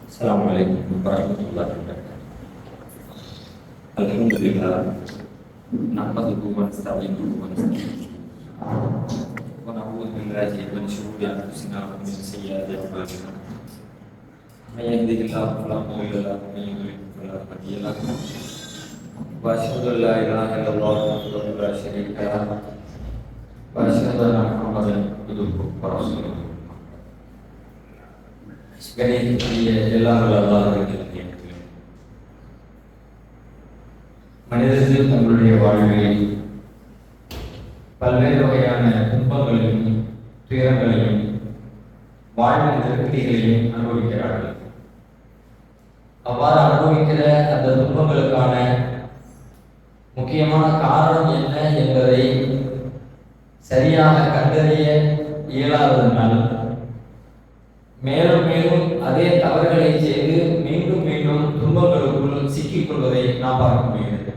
Assalamualaikum warahmatullahi wabarakatuh. Alhamdulillah. Nahmaduhu wa nasta'inuhu wa nastaghfiruh. Wa na'udzu billahi min shururi anfusina wa min sayyiati a'malina. May yahdihillahu fala mudilla lahu wa may yudlil fala hadiya lahu. Wa asyhadu an la ilaha illallah wahdahu la syarika lahu wa asyhadu anna Muhammadan abduhu wa rasuluh. மனிதர்கள் தங்களுடைய வாழ்வில் பல்வேறு வகையான துன்பங்களையும் துயரங்களையும் வாழ்வின் நெருக்கடிகளையும் அனுபவிக்கிறார்கள். அவ்வாறு அனுபவிக்கிற அந்த துன்பங்களுக்கான முக்கியமான காரணம் என்ன என்பதை சரியாக கண்டறிய இயலாததனால் மேலும் மேலும் அதே தவறுகளை செய்து மீண்டும் மீண்டும் துன்பங்களுக்குள் சிக்கிக் கொள்வதை நாம் பார்க்க முடிகிறது.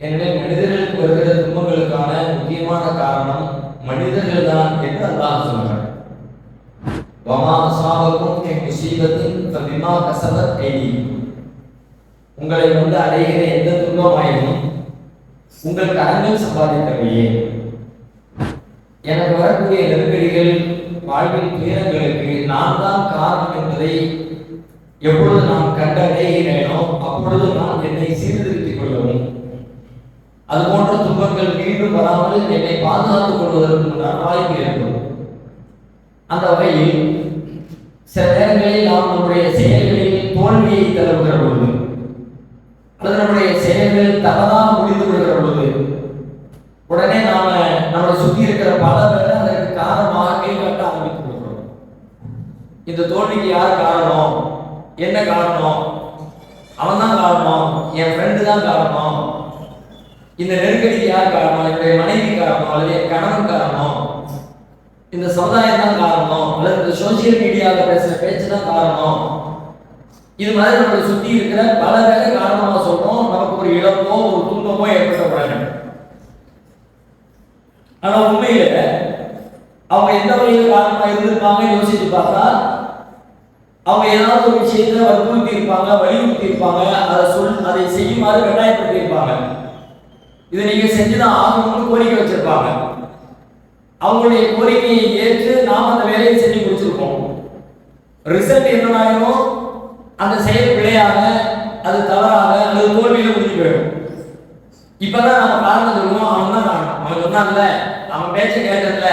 எனவே மனிதர்களுக்கு வருகிற துன்பங்களுக்கான முக்கியமான காரணம் மனிதர்கள் தான் என்று அல்லாஹ் சொல்கிறார். வமா அஸாபகும் மின் முஸீபத்தின் ஃபபிமா கஸபத் ஐதீக்கும். உங்களை வந்து அடைகிற எந்த துன்பமாயினும் உங்கள் கரங்கள் சம்பாதித்தவையே. எனக்கு வரக்கூடிய நெருக்கடிகள் வாழ்வின் துயரங்களுக்கு நான் தான் காரணம் என்பதை எப்பொழுது நான் கண்டடைகிறேனோ அப்பொழுது நான் என்னை சீர்திருத்திக் கொள்ளவும், அதுபோன்ற துன்பங்கள் மீண்டும் வராமல் என்னை பாதுகாத்துக் கொள்வதற்கு நான் வாய்ப்பு ஏற்படும். அந்த வகையில் சில நேரங்களில் நாம் நம்முடைய செயல்களில் தோல்வியை தருகிற பொழுது அல்லது நம்முடைய செயல்கள் தவறாக முடிந்து விடுகிற பொழுது உடனே நாம நம்மளை சுற்றி இருக்கிற பல பேரை அதற்கு காரணமாக கை காட்ட ஆரம்பித்து கொடுக்கிறோம். இந்த தோல்விக்கு யார் காரணம், என்ன காரணம், அவன் தான் காரணம், என் ஃப்ரெண்டு தான் காரணம், இந்த நெருக்கடிக்கு யார் காரணம், என்னுடைய மனைவி காரணம் அல்லது என் கணவன் காரணம், இந்த சமுதாயம் தான் காரணம் அல்லது இந்த சோசியல் மீடியாவில் பேசுற பேச்சு தான் காரணம். இது மாதிரி நம்மளை சுற்றி இருக்கிற பல பேரை காரணமாக சொல்றோம். நமக்கு ஒரு இழப்போ ஒரு துன்பமோ ஏற்பட்டக்கூடாது. ஆனா உண்மையில அவங்க எந்த வகையில் காரணமா இருந்திருப்பாங்க யோசிச்சு பார்த்தா அவங்க ஏதாவது ஒரு விஷயத்துல வற்புறுத்தி இருப்பாங்க, வலியுறுத்தி இருப்பாங்க, அதை செய்யுமாறு கட்டாயப்படுத்தி இருப்பாங்க. இதை நீங்க செஞ்சுதான் ஆகணும்னு கோரிக்கை வச்சிருப்பாங்க. அவங்களுடைய கோரிக்கையை ஏற்று நாம் அந்த வேலையை செஞ்சு முடிச்சிருக்கோம். ரிசல்ட் என்னன்னாலும் அந்த செயல் பிழையாக, அது தவறாக அல்லது தோல்வியில முடிஞ்சு போயிடும். இப்பதான் நம்ம காரணம் சொல்லுவோம், அவன் தான் காரணம், அவன் சொன்னான்ல, அவன் பேச்ச கேட்டதில்ல,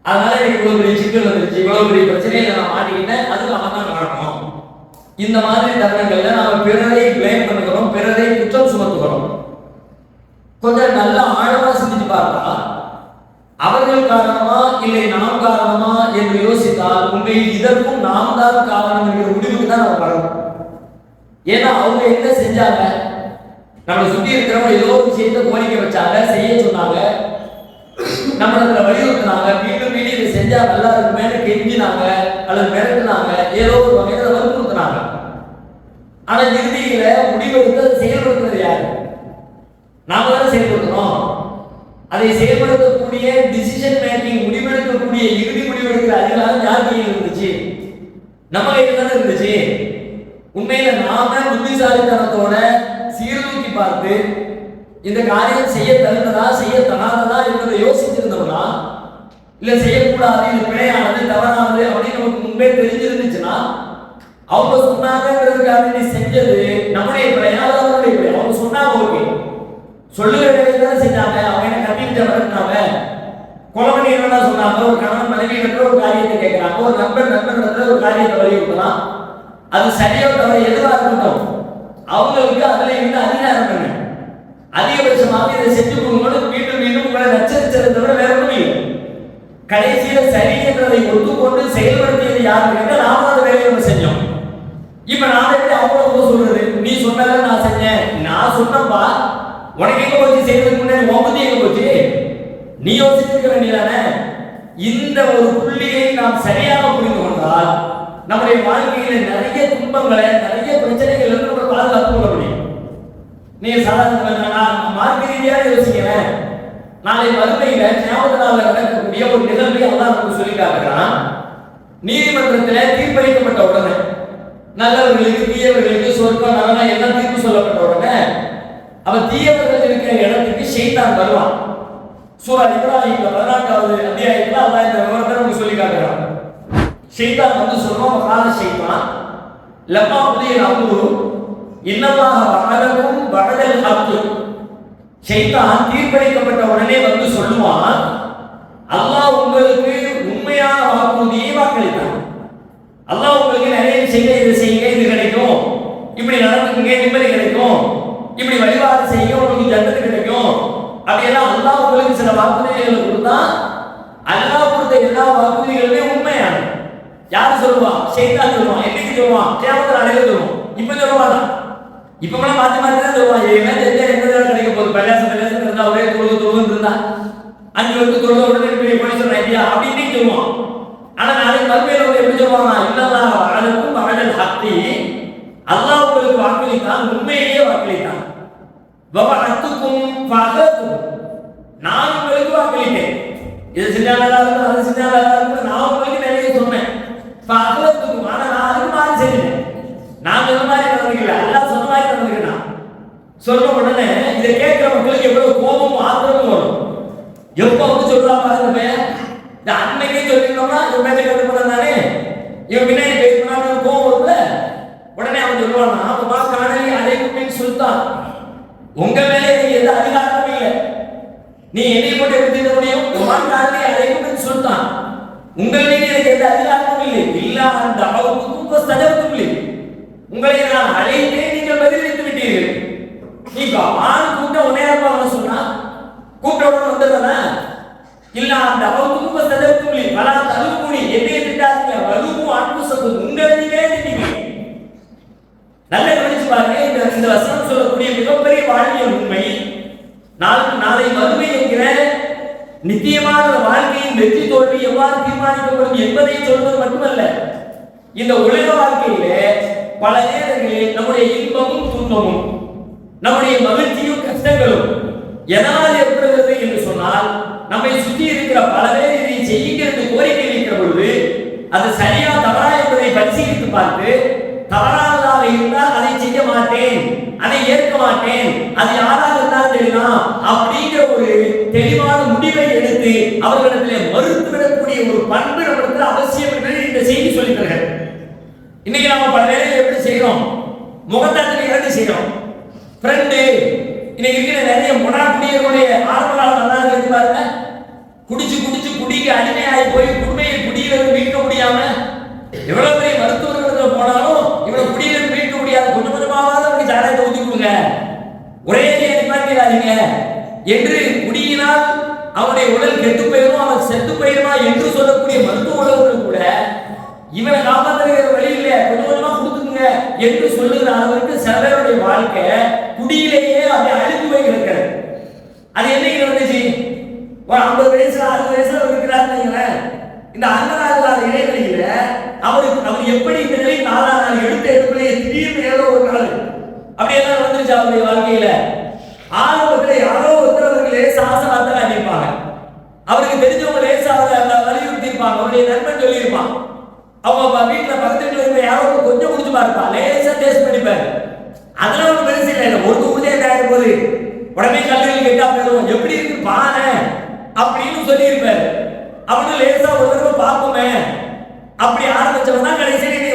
அதனால எனக்கு இவ்வளவு பெரிய சிக்கல் வந்துருச்சு, இவ்வளவு பெரிய பிரச்சனையை நான் மாட்டிக்கிட்டேன், அதுக்கு அவன் தான் காரணம். இந்த மாதிரி தருணங்கள்ல நாம பிறரை பிளேம் பண்ணுகிறோம், பிறரை குற்றம் சுமத்துகிறோம். கொஞ்சம் நல்லா ஆழமா சிந்திச்சு பார்த்தா அவர்கள் காரணமா இல்லை நாம் காரணமா என்று யோசித்தால் உண்மையில் இதற்கும் நாம் தான் காரணம் என்கிற முடிவுக்கு தான் நம்ம வரணும். ஏன்னா அவங்க என்ன செஞ்சாங்க, நம்மளை சுற்றி இருக்கிறவங்க ஏதோ ஒரு விஷயத்தை கோரிக்கை வச்சாங்க, செய்ய சொன்னாங்க, நம்மள வலியுறுத்தினாங்க, மீண்டும் மீண்டும் இதை செஞ்சா நல்லா இருக்குமே கெஞ்சினாங்க அல்லது மிரட்டினாங்க, ஏதோ ஒரு வகையில வற்புறுத்தினாங்க. ஆனா இறுதியில முடிவெடுத்து செயல்படுத்துறது யாரு? நாம தானே செயல்படுத்தணும். அதை செயல்படுத்தக்கூடிய டிசிஷன் மேக்கிங், முடிவெடுக்கக்கூடிய இறுதி முடிவெடுக்கிற அதிகாரம் யார் கையில் இருந்துச்சு? நம்ம கையில் தானே இருந்துச்சு. உண்மையில நாம புத்திசாலித்தனத்தோட சீர்தூக்கி பார்த்து இந்த காரியம் செய்ய தகுந்ததா செய்ய தகாததா என்பதை யோசிச்சிருந்தோம்னா, இல்ல செய்யக்கூடாது, இது பிழையானது தவறானது அப்படின்னு நமக்கு முன்பே தெரிஞ்சிருந்துச்சுன்னா, அவங்க சொன்னாங்கிறதுக்காக நீ செஞ்சது நம்முடைய பிழையா அவருடைய பிழை? அவங்க சொன்னாங்க, ஓகே, சொல்லுகிற வேலையை தானே செஞ்சாங்க. அவங்க என்ன கட்டிட்டு வரட்டாங்க, கொலை பண்ணிடுறதா சொன்னாங்க. ஒரு கணவன் மனைவி கிட்ட ஒரு காரியத்தை கேட்கிறாங்க, ஒரு நண்பன் ஒரு காரியத்தை வலியுறுத்தலாம். அது சரியா தவிர எதுவாக இருக்கட்டும், அவங்களுக்கு அதுல இருந்து அதிகாரம் என்ன, அதிகபட்சமாக இதை செஞ்சு கொடுக்கணும். மீண்டும் மீண்டும் உங்களை நச்சரிச்சதை தவிர வேற ஒன்றும் இல்லை. கடைசியில சரி என்றதை ஒத்துக்கொண்டு செயல்படுத்தியது யாருன்னு கேட்டால் நாம அந்த வேலையை நம்ம செஞ்சோம். இப்ப நான் எப்படி அவங்கள சொல்றது, நீ சொன்னதை நான் செஞ்சேன், நான் சொன்னப்பா, உனக்கு எங்க போச்சு, செய்யறதுக்கு முன்னாடி உன் எங்க போச்சு, நீ யோசிச்சிருக்க வேண்டியதானே. இந்த ஒரு புள்ளியை நாம் சரியாக புரிந்து கொண்டால் நம்முடைய வாழ்க்கையில நிறைய துன்பங்களை, நிறைய பிரச்சனைகள் இருந்து நம்ம பாதுகாத்து கொள்ள முடியும். நீங்க சாதாரண மார்க்க ரீதியாக யோசிக்கிறேன், நாளை மறுமையில ஞாபக நாளில் நடக்கக்கூடிய ஒரு நிகழ்வை அல்லாஹ் நமக்கு சொல்லி காட்டுகிறான். நீதிமன்றத்தில் தீர்ப்பளிக்கப்பட்ட உடனே நல்லவர்களுக்கு தீயவர்களுக்கு சொர்க்கம் நரகம் எல்லாம் தீர்ப்பு சொல்லப்பட்ட உடனே அவன் தீயவர்கள் இருக்கிற இடத்துக்கு ஷைத்தான் வருவான். சூரா இப்ராஹிம்ல 14வது அத்தியாயத்துல அல்லாஹ் இந்த விவரத்தை நமக்கு சொல்லி காட்டுறான். ஷைத்தான் வந்து சொல்லுவான், கால ஷைத்தான் லம்மா உதிய அம்ரு இன்னல்லாஹ வஅதகும் வஅதல் ஹக். ஷைத்தான் தீர்ப்பளிக்கப்பட்ட உடனே வந்து சொல்லுவான், அல்லாஹ் உங்களுக்கு உண்மையான வாக்குறுதியை வாக்களித்தான். அல்லாஹ் உங்களுக்கு நிறைய செய்ய இது செய்யுங்க, இது கிடைக்கும், இப்படி நடந்துக்குங்க, நிம்மதி கிடைக்கும், இப்படி வழிபாடு செய்ய உங்களுக்கு ஜன்னத்து கிடைக்கும், அப்படியெல்லாம் அல்லாஹ் உங்களுக்கு சில வாக்குறுதிகளை கொடுத்தா அல்லாஹ் கொடுத்த எல்லா வாக்குறுதிகளுமே உண்மையான. யாரு சொல்லுவான்? ஷைத்தான் சொல்லுவான். என்னைக்கு சொல்லுவான்? கியாமத் நாளையில சொல்லுவான். இப்ப சொல்லுவானா? இப்ப மாத்தி மாத்தி தான் சொல்லுவான். என்ன தெரிஞ்சா என்ன கிடைக்க போகுது? பள்ளியாசம் இருந்தா ஒரே தொழுது இருந்தா 5 வருஷம் தொழுத உடனே போய் சொல்றேன் ஐயா அப்படி இன்னைக்கு சொல்லுவான். ஆனா நாளைக்கு மறுமையில வந்து எப்படி சொல்லுவாங்க? இல்லல்லாஹ் வஅதகும் வஅதல் ஹக். அல்லாஹ் உங்களுக்கு வாக்களித்தான், உண்மையிலேயே வாக்களித்தான். வவஅத்துக்கும் ஃபஅதும், நான் உங்களுக்கு வாக்களித்தேன், இது செஞ்சாலா இருக்கும், அது செஞ்சாலா இருக்கும், நான் உங்களுக்கு நிறைய சொன்னேன். ஃபஅதும், ஆனா நான் அதுக்கு மாறி செய்யல, நான் சொன்ன மாதிரி நடந்துக்கல, அல்லாஹ் சொன்ன மாதிரி நடந்துக்கிறேன். சொன்ன உடனே இதை கேட்கிற மக்களுக்கு எவ்வளவு கோபமும் ஆத்திரமும் வரும். எப்ப வந்து சொல்றா பாருங்க, இந்த அன்னைக்கே சொல்லிருந்தோம்னா இவன் மேலே கட்டு பண்ணானே, இவன் பின்னாடி பேசினா கோபம் வரும்ல. உடனே அவன் சொல்லுவான், ஆமா காணலி அலைக்கும் சுல்தான், உங்க மேலே எந்த அதிகாரமும் இல்லை, நீ என்னை போட்டு எப்படி தீர்க்க முடியும்? காணலி அலைக்கும் சுல்தான், உங்கள் மீது எனக்கு எந்த அதிகாரமும் இல்லை. இல்லா அந்த அவத்துக்கும் சஜவத்தும் இல்லை, உங்களை நான் அழைத்தேன், நீங்கள் பதிலளித்து விட்டீர்கள். நீங்க ஆண் கூட்டம் உன்னையாருப்பாங்க சொன்னா கூப்பிட்டவுடன் வந்துடுறதா? இல்ல அந்த அவத்துக்கும் சஜவத்தும் இல்லை, பல தழுவுமொழி என்னைய திட்டாதீங்க, வலுவும் அன்பு சொல்லுது, உங்களை நீங்களே திட்டீங்க. நல்ல கவனிச்சு பாருங்க, இந்த வசனம் சொல்லக்கூடிய மிகப்பெரிய வாழ்வியல் உண்மை. நாளை மறுமை என்கிற நித்தியமான வாழ்க்கையின் வெற்றி தோல்வி எவ்வாறு தீர்மானிக்கப்படும் என்பதை சொல்வது மட்டுமல்ல, இந்த உலக வாழ்க்கையில பல நேரங்களில் நம்முடைய இன்பமும் துன்பமும், நம்முடைய மகிழ்ச்சியும் கஷ்டங்களும் எதனால் ஏற்படுகிறது என்று சொன்னால், நம்மை சுற்றி இருக்கிற பல பேர் இதை செய்யுங்கிறது கோரிக்கை வைக்கிற பொழுது அது சரியா தவறா என்பதை பரிசீலித்து பார்த்து, தவறானதாக இருந்தால் அதை செய்ய மாட்டேன், அதை ஏற்க மாட்டேன், அது யாராக இருந்தாலும் தெரியலாம் அப்படிங்கிற ஒரு தெளிவான முடிவை எடுத்து அவர்களிடத்தில் மறுத்துவிடக்கூடிய ஒரு பண்பு நம்மளுக்கு அவசியம் என்று இந்த செய்தி சொல்லிக்கிறார்கள். இன்னைக்கு நாம பல வேலைகள் எப்படி செய்யறோம்? முகத்தாட்டில் இரண்டு செய்யறோம். ஃப்ரெண்டு இன்னைக்கு இருக்கிற நிறைய முனாக்குடியர்களுடைய ஆரம்ப காலம் நல்லா இருக்கு பாருங்க. குடிச்சு குடிக்கு அடிமையாகி போய் குடுமையை குடியிலிருந்து மீட்க முடியாம எவ்வளவு பெரிய மருத்துவர்களுக்கு போனாலும் இவனை குடியிலிருந்து மீட்க முடியாது, கொஞ்சம் கொஞ்சமாவது அவனுக்கு சாராயத்தை ஊத்தி கொடுங்க, ஒரே நிப்பாட்டிடாதீங்க என்று குடியினால் அவனுடைய உடல் கெட்டு போயிடும், அவன் செத்து போயிடுமா என்று சொல்லக்கூடிய மருத்துவ உலகங்கள் கூட இவனை காப்பாற்றுகிற வழி இல்லை, கொஞ்சம் கொஞ்சமா கொடுத்துக்குங்க என்று சொல்லுகிற அளவுக்கு சில பேருடைய வாழ்க்கை குடியிலேயே அதை அழித்து போய் இருக்கிறது. அது என்னைக்கு நடந்துச்சு? ஒரு 50 வயசுல 60 வயசுல இருக்கிறாருன்னு இந்த 60 இடைவெளியில அவர் எப்படி இந்த நிலை 4 நாள் எடுத்த எடுப்பிலேயே திடீர்னு ஏதோ ஒரு நாள் அப்படியெல்லாம் நடந்துருச்சு அவருடைய வாழ்க்கையில. ஆரம்பத்தில் யாரோ ஒருத்தர் லேசாசனத்தில் அடிப்பாங்க, அவருக்கு தெரிஞ்சவங்க லேசாக வலியுறுத்தி இருப்பாங்க, அவருடைய நண்பன் சொல்லியிருப்பான், அவங்க வீட்டுல பக்கத்துல இருக்க யாரோ கொஞ்சம் குடிச்சு பார்ப்பா, லேசா டேஸ்ட் பண்ணிப்பாரு, அதெல்லாம் ஒன்றும் பெருசு இல்லை, ஒரு ஊதே தயாரிக்கும் போது உடனே கல்லூரியில் கேட்டா போயிடும், எப்படி இருக்கு பானை அப்படின்னு சொல்லியிருப்பாரு. அப்படின்னு லேசா ஒரு தடவை பார்ப்போமே அப்படி ஆரம்பிச்சவன் தான் கடைசியில் நீ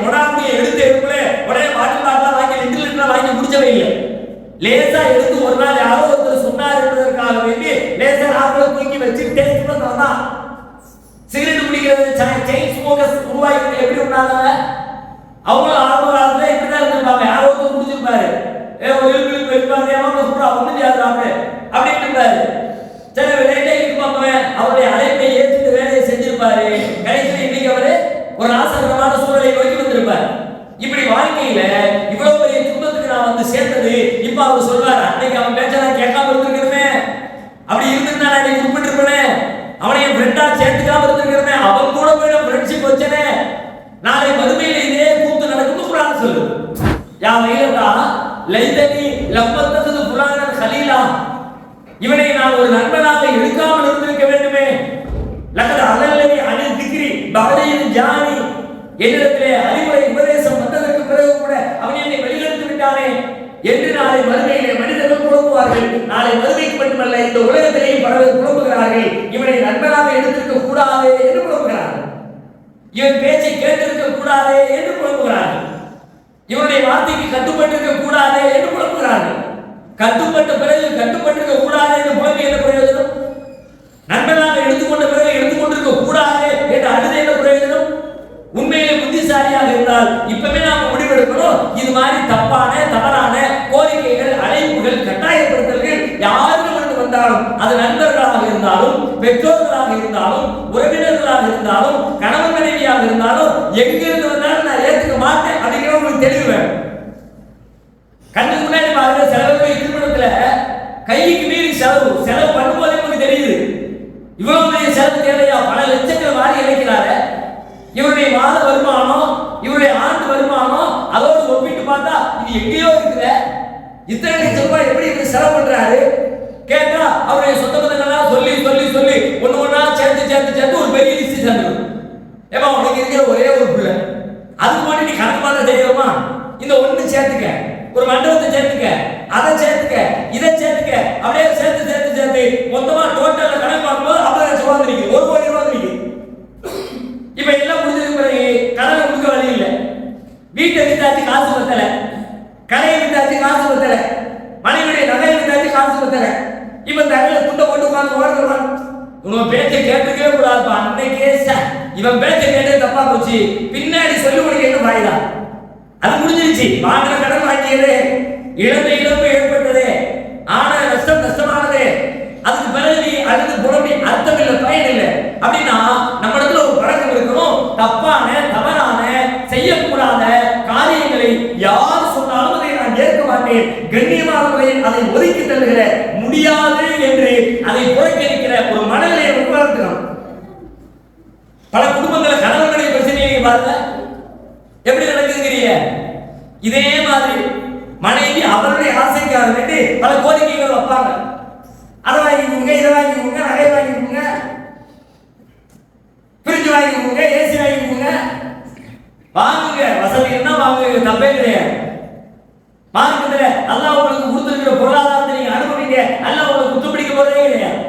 உடாமுடிய எடுத்து எடுக்கல உடனே பாட்டில் பாட்டா வாங்கி லிட்டர் வாங்கி முடிச்சவே இல்லை. லேசா எடுத்து ஒரு நாள் யாரோ ஒருத்தர் சொன்னார் என்பதற்காக வேண்டி லேசா நாட்களை தூக்கி வச்சு டேஸ்ட் பண்ணா சிகரெட் குடிக்கிறது செயின் ஸ்மோக்கர்ஸ் உருவாக்கி எப்படி உண்டாங்க? அவங்களும் ஆரம்ப காலத்துல இப்படிதான் இருந்திருப்பாங்க, யாரோ ஒருத்தர் குடிச்சிருப்பாரு, அப்படின்னு இருப்பாரு. சரி வேலையை இருப்பாங்க, அவருடைய அழைப்பை ஏற்று வேலையை செஞ்சிருப்பாரு, கடைசியில் இன்னைக்கு அவரு ஒரு ஆசகரமான சூழலை நோக்கி வந்திருப்பார். இப்படி வாழ்க்கையில இவ்வளவு பெரிய துன்பத்துக்கு நான் வந்து சேர்ந்தது இப்ப அவர் சொல்வார், அன்னைக்கு அவன் பேச்ச நான் கேட்காம இருந்திருக்கிறேன், அப்படி இருந்திருந்தா நான் உட்பட்டு இருப்பேன், அவனை என் ஃப்ரெண்டா சேர்த்துக்காம இருந்திருக்கிறேன், அவன் கூட போய் நான் ஃப்ரெண்ட்ஷிப் வச்சனே, நாளை மறுமையில இதே கூத்து நடக்கும் குர்ஆன் சொல்லு. யா வைலதா லைதனி லம்மத்தது புராணன் கலீலா, இவனை நான் ஒரு நண்பனாக எடுக்காமல் இருந்திருக்க வேண்டுமே, லக்கத அலல்லி அனில் திக்ரி பகதையின் ஜா அறிவுரை உபதேசம் வந்ததற்கு பிறகு கூட அவன் என்னை வெளியெடுத்து விட்டானே என்று நாளை மறுமையிலே மனிதர்கள் குழம்புவார்கள். நாளை மறுமைக்கு மட்டுமல்ல இந்த உலகத்திலேயும் பலர் குழம்புகிறார்கள். இவனை நண்பனாக எடுத்திருக்க கூடாது என்று குழம்புகிறார்கள். இவன் பேச்சை கேட்டிருக்க கூடாது என்று குழம்புகிறார்கள். இவனுடைய வார்த்தைக்கு கட்டுப்பட்டிருக்க கூடாது என்று குழம்புகிறார்கள். கட்டுப்பட்ட பிறகு கட்டுப்பட்டிருக்க கூடாது என்று குழம்பு என்ன பிரயோஜனம்? நண்பனாக எடுத்துக்கொண்ட பிறகு எடுத்துக்கொண்டிருக்க கூடாது என்று அடுத்த என்ன பிரயோஜனம்? உண்மையிலே புத்திசாலியாக இருந்தால் இப்பவே நாம முடிவெடுக்கணும். இது மாதிரி தப்பான தவறான கோரிக்கைகள், அழைப்புகள், கட்டாயப்படுத்தல்கள் யாரிடமிருந்து வந்தாலும், அது நண்பர்களாக இருந்தாலும், பெற்றோர்களாக இருந்தாலும், உறவினர்களாக இருந்தாலும், கணவன் மனைவியாக இருந்தாலும், எங்கிருந்து வந்தாலும் நான் ஏற்றுக்க மாட்டேன் அப்படிங்கிற உங்களுக்கு தெளிவு வேணும். கண்ணுக்கு முன்னாடி பாருங்க, செலவுடைய திருமணத்துல கைக்கு மீறி செலவு பண்ணும்போதே உங்களுக்கு தெரியுது. இவ்வளவு பெரிய செலவு தேவையா? பல லட்சங்கள் வாரி இழைக்கிறாரு. இவருடைய மாத வருமானம், இவருடைய ஆண்டு வருமானம் அதோடு ஒப்பிட்டு பார்த்தா இது எங்கேயோ இருக்குல்ல. இத்தனை லட்சம் ரூபாய் எப்படி இப்படி செலவு பண்றாரு கேட்டா அவருடைய சொந்த பந்தங்கள்லாம் சொல்லி சொல்லி சொல்லி ஒண்ணு ஒண்ணா சேர்த்து ஒரு பெரிய லிஸ்ட் சேர்ந்துடும். ஏமா உனக்கு இருக்கிற ஒரே ஒரு பிள்ளை, அதுக்கு மட்டும் நீ கணக்கு பார்த்தா தெரியுமா? இந்த ஒண்ணு சேர்த்துக்க, ஒரு மண்டபத்தை சேர்த்துக்க, அதை சேர்த்துக்க, இதை சேர்த்துக்க, அப்படியே சேர்த்து மொத்தமா டோட்டல்ல கணக்கு பார்க்கும்போது 50 லட்சம் ரூபாய் நிற்குது, 1 கோடி ரூபாய் நிற்குது. இப்ப எல்லாம் முடிஞ்சதுக்கு பிறகு கடனை கொடுக்க வழி இல்லை. வீட்டை வித்தாச்சு காசு பத்தல, கடையை வித்தாச்சு காசு பத்தல, மனைவியுடைய நகையை வித்தாச்சு காசு பத்தல. இப்ப தகவல துண்டை போட்டு உட்கார்ந்து ஓடுறான். உன் பேச்சை கேட்டுக்கவே கூடாதுப்பா. அன்னைக்கே இவன் பேச்சை கேட்டது தப்பா போச்சு, பின்னாடி சொல்லி கொடுக்க என்ன வாய்தா? அது முடிஞ்சிருச்சு. வாங்கின கடன் வாங்கியது, இழப்பு ஏற்பட்டது, ஆனா நஷ்டமானது. அதுக்கு பிறகு நீ அழுது புலம்பி அர்த்தம் இல்லை, பயன் இல்லை. அப்படின்னா நம்ம இடத்துல ஒரு பழக்கம் இருக்கணும். தப்பான தவறான செய்யக்கூடாத காரியங்களை யார் சொன்னாலும் அதை நான் ஏற்க மாட்டேன், கண்ணியமான முறையில் அதை ஒதுக்கி தள்ளுகிற முடியாது என்று அதை புறக்கணிக்கிற ஒரு மனநிலையை உருவாக்கணும். பல குடும்பங்களை கணவன்களை பிரச்சனையை பாருங்க எப்படி நடக்குதுங்கிறீங்க. இதே மாதிரி மனைவி அவருடைய ஆசைக்காக வேண்டி பல கோரிக்கைகள் வைப்பாங்க. அதை வாங்கிக்கோங்க, இதை வாங்கிக்கோங்க, நகை வாங்கிக்கோங்க, ஃப்ரிட்ஜ் வாங்கிக்கோங்க, ஏசி வாங்கிக்கோங்க, வாங்குங்க, வசதி என்ன வாங்குங்க, தப்பே கிடையாது. மார்க்கத்துல அல்லாஹ் உங்களுக்கு கொடுத்திருக்கிற பொருளாதாரத்தை நீங்க அனுபவிங்க, அல்லாஹ் உங்களுக்கு குத்து பிடிக்க போறதே கிடையாது.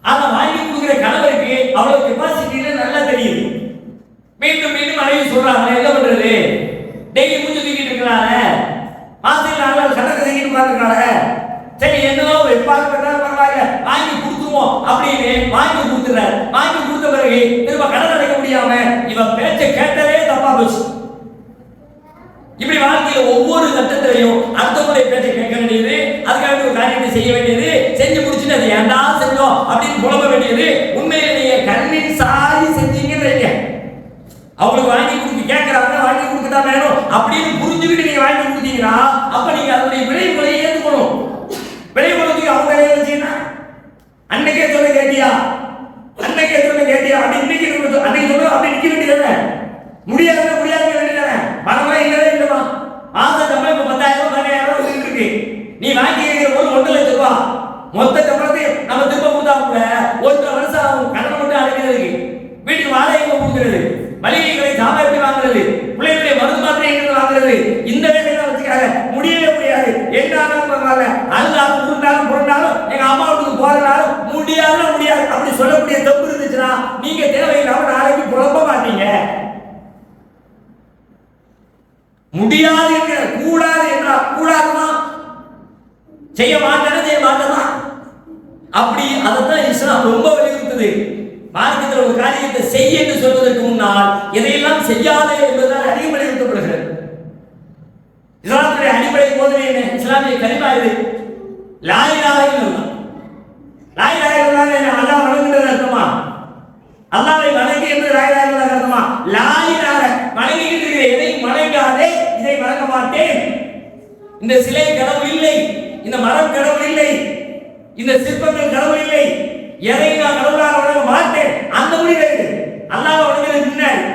ஆனா வாங்கி கொடுக்கிற கணவருக்கு அவ்வளவு கெப்பாசிட்டி நல்லா தெரியுது. மீண்டும் மீண்டும் மனைவி சொல்றாங்க, என்ன பண்றது, டெய்லி மூஞ்சி தூக்கிட்டு இருக்கிறாங்க, மாசத்துல நாலு கணக்கு தூக்கிட்டு பாத்துக்கிறாங்க, சரி என்னவோ வைப்பாங்க பரவாயில்ல வாங்கி கொடுத்துருவோம் அப்படின்னு வாங்கி கொடுத்துறாரு. வாங்கி கொடுத்த பிறகு திரும்ப கடன் அடைக்க முடியாம இவன் பேச்சை கேட்டதே தப்பா போச்சு. இப்படி வாழ்க்கையில ஒவ்வொரு கட்டத்திலையும் அடுத்தவங்களுடைய பேச்சை கேட்க வேண்டியது, அதுக்காக ஒரு காரியத்தை செய்ய வேண்டியது, செஞ்சு முடிச்சுட்டு அது ஏண்டா செஞ்சோம் அப்படின்னு புலம்ப வேண்டியது. உண்மையில நீங்க கண்ணின் சாரி செஞ்சீங்கன்னு வைங்க, அவங்களுக்கு வாங்கி கொடுத்து கேட்கறாங்க, வாங்கி கொடுத்துதான் வேணும் அப்படின்னு புரிஞ்சுக்கிட்டு நீங்க வாங்கி கொடுத்தீங்கன்னா அப்ப நீங்க அதனுடைய விளைவுகளை ஏற்றுக்கணும். விளைவுகளுக்கு அவங்க வச்சீங்கன்னா அன்னைக்கே சொல்ல கேட்டியா அப்படி இன்னைக்கு அன்னைக்கு சொல்ல அப்படி நிக்க வேண்டியதானே? முடியாது வேண்டியதானே? பணம் இல்லவே இல்லைமா, மாச சம்பளம் இப்ப 10,000 ரூபாய் இருக்கு, நீ வாங்கி ஒரு 1 லட்சம் ரூபாய் மொத்த சம்பளத்தை நம்ம திரும்ப கொடுத்தா கூட 1 வருஷம் ஆகும். கடனை மட்டும் அடைக்கிறதுக்கு, வீட்டுக்கு வாடகை கொடுக்கிறது, மளிகைகளை சாப்பாட்டு வாங்குறது, பிள்ளைகளுடைய மருந்து மாத்திரை வாங்குறது, இந்த வேலையை வச்சுக்காக முடியவே முடியாது. என்னாலும் பரவாயில்ல, அழுதாலும் உருண்டாலும் புரண்டாலும் எங்க அம்மா வீட்டுக்கு போறதுனாலும் முடியாது அப்படி சொல்லக்கூடிய தப்பு இருந்துச்சுன்னா நீங்க தேவையில்லாம நாளைக்கு புலம்ப மாட்டீங்க. முடியாது என்கிற கூடாது என்றால் கூடாதுதான், செய்ய மாட்டேன்னா அப்படி அதைத்தான் இஸ்லாம் ரொம்ப வலியுறுத்துது. மார்க்கத்தில் ஒரு காரியத்தை செய்ய என்று சொல்வதற்கு முன்னால் எதையெல்லாம் செய்யாதே என்பதுதான் அடிப்படை வலியுறுத்தப்படுகிறது. இஸ்லாமுடைய அடிப்படை போதனை என்ன? இஸ்லாமிய கலிமா இது, லா இலாஹா இல்லல்லாஹ். லா இலாஹா இல்லல்லாஹ் என்ன? அல்லாஹ் வணங்குகிறது அர்த்தமா? அல்லாஹ்வை வணங்கு என்று லா இலாஹா இல்லல்லாஹ் அர்த்தமா? லா இலாஹா வணங்குகின்ற எதை வணங்காதே, இதை வணங்க மாட்டேன், இந்த சிலை கடவுள் இல்லை, இந்த மரம் கடவுள் இல்லை, இந்த சிற்பங்கள் கடவுள் இல்லை, எதை நான் கடவுளாக வணங்க மாட்டேன், அந்த முடிவு அல்லாஹ் வணங்குறது முன்னாடி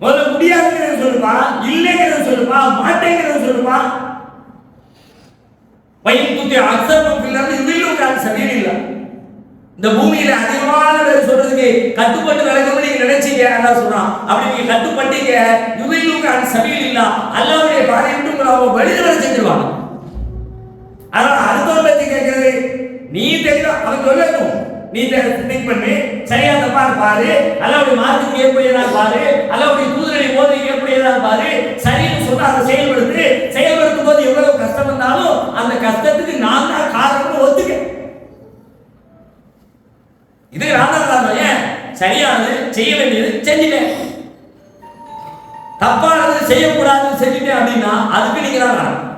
முதல்ல முடியாதுங்கிறது சொல்லுப்பா, இல்லைங்கிறது சொல்லுப்பா, மாட்டேங்கிறது சொல்லுப்பா. வயிற்றுத்தி அக்சரம் பிள்ளைங்க இதிலும் நான் சரியல. இந்த பூமியில அதிகமான பேர் சொல்றதுக்கு கட்டுப்பட்டு நடக்கணும்னு நீங்க நினைச்சீங்க, அல்லாஹ் சொல்றான். அப்படி நீங்க கட்டுப்பட்டீங்க, யுவைலுக சபீலில்லா, அல்லாஹ்வுடைய பாதையை விட்டு உங்களை அவங்க வழிதவர செஞ்சிருவாங்க. ஆனா அடுத்தவங்க பத்தி கேட்கிறது, நீ தெரியல அவன் சொல்லணும், நீ திங்க் பண்ணி சரியா தப்பா பாரு, அல்லாஹ்வுடைய மார்க்கத்துக்கு ஏற்புடையதா பாரு, அல்லாஹ்வுடைய தூதரை போதைக்கு ஏற்புடையதா பாரு, சரின்னு சொன்னா அதை செயல்படுத்தும் போது எவ்வளவு கஷ்டம் வந்தாலும் அந்த கஷ்டத்துக்கு நான் தான் காரணம்னு ஒத்துக்க. இதுக்கு நான் தான் காரணம். ஏன்? சரியானது செய்ய வேண்டியது செஞ்சுட்டேன், தப்பானது செய்யக்கூடாது செஞ்சுட்டேன் அப்படின்னா அதுக்கு நீங்க தான் காரணம்.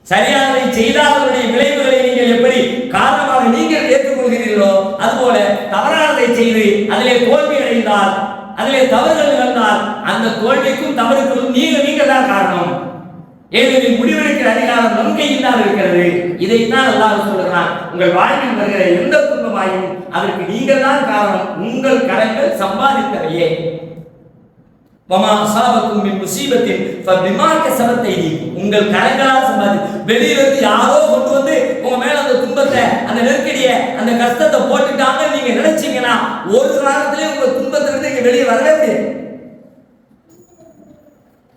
சரியானதை செய்தாதவருடைய விளைவுகளை நீங்கள் எப்படி காரணமாக நீங்கள் ஏற்றுக்கொள்கிறீர்களோ அதுபோல தவறானதை செய்து அதிலே தோல்வி அடைந்தால், அதிலே தவறுகள் நிகழ்ந்தால் அந்த தோல்விக்கும் தவறுக்கும் நீங்கள் தான் காரணம். ஏனெனில் முடிவெடுக்கிற அதிகாரம் நம் கையில் தான் இருக்கிறது. இதைத்தான் அல்லாஹ் சொல்கிறான், உங்கள் வாழ்வில் வருகிற எந்த துன்பமாயும் அதற்கு நீங்கள் தான் காரணம், உங்கள் கரங்கள் சம்பாதித்தவையே. வமா அஸாபக்கும் மின் முஸீபத்தின் ஃபபிமா கஸபத் ஐதீக்கும், உங்கள் கரங்களால் சம்பாதி. வெளியிலிருந்து யாரோ கொண்டு வந்து உங்க மேல அந்த துன்பத்தை, அந்த நெருக்கடியை, அந்த கஷ்டத்தை போட்டுட்டாங்க நீங்க நினைச்சீங்கன்னா ஒரு காலத்திலே உங்க துன்பத்திலிருந்து நீங்க வெளியே வரவே முடியாது.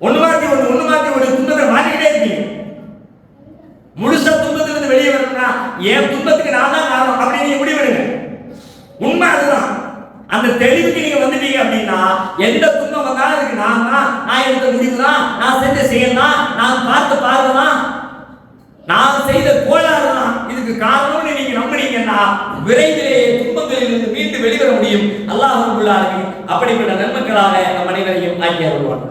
ஒண்ணு மாத்தி ஒண்ணு துன்பத்தை மாட்டிக்கிட்டே இருக்கீங்க. முழுசா துன்பத்திலிருந்து வெளியே வரணும்னா என் துன்பத்துக்கு நான் தான் காரணம் அப்படின்னு நீங்க முடிவெடுங்க. உண்மை அதுதான். அந்த தெளிவுக்கு நீங்க வந்துட்டீங்க அப்படின்னா எந்த துன்பம் வந்தாலும் அதுக்கு நான் எடுத்த முடிவு தான், நான் செஞ்ச செயல் தான், நான் பார்த்த பார்வை தான், நான் செய்த கோளாறு தான் இதுக்கு காரணம்னு நீங்க நம்பினீங்கன்னா விரைவிலேயே துன்பங்களில் இருந்து மீண்டு வெளிவர முடியும். அல்லாஹ் ரப்பல் ஆலமீன் அப்படிப்பட்ட நன்மக்களாக நம் அனைவரையும் ஆக்கி அருள்வான்.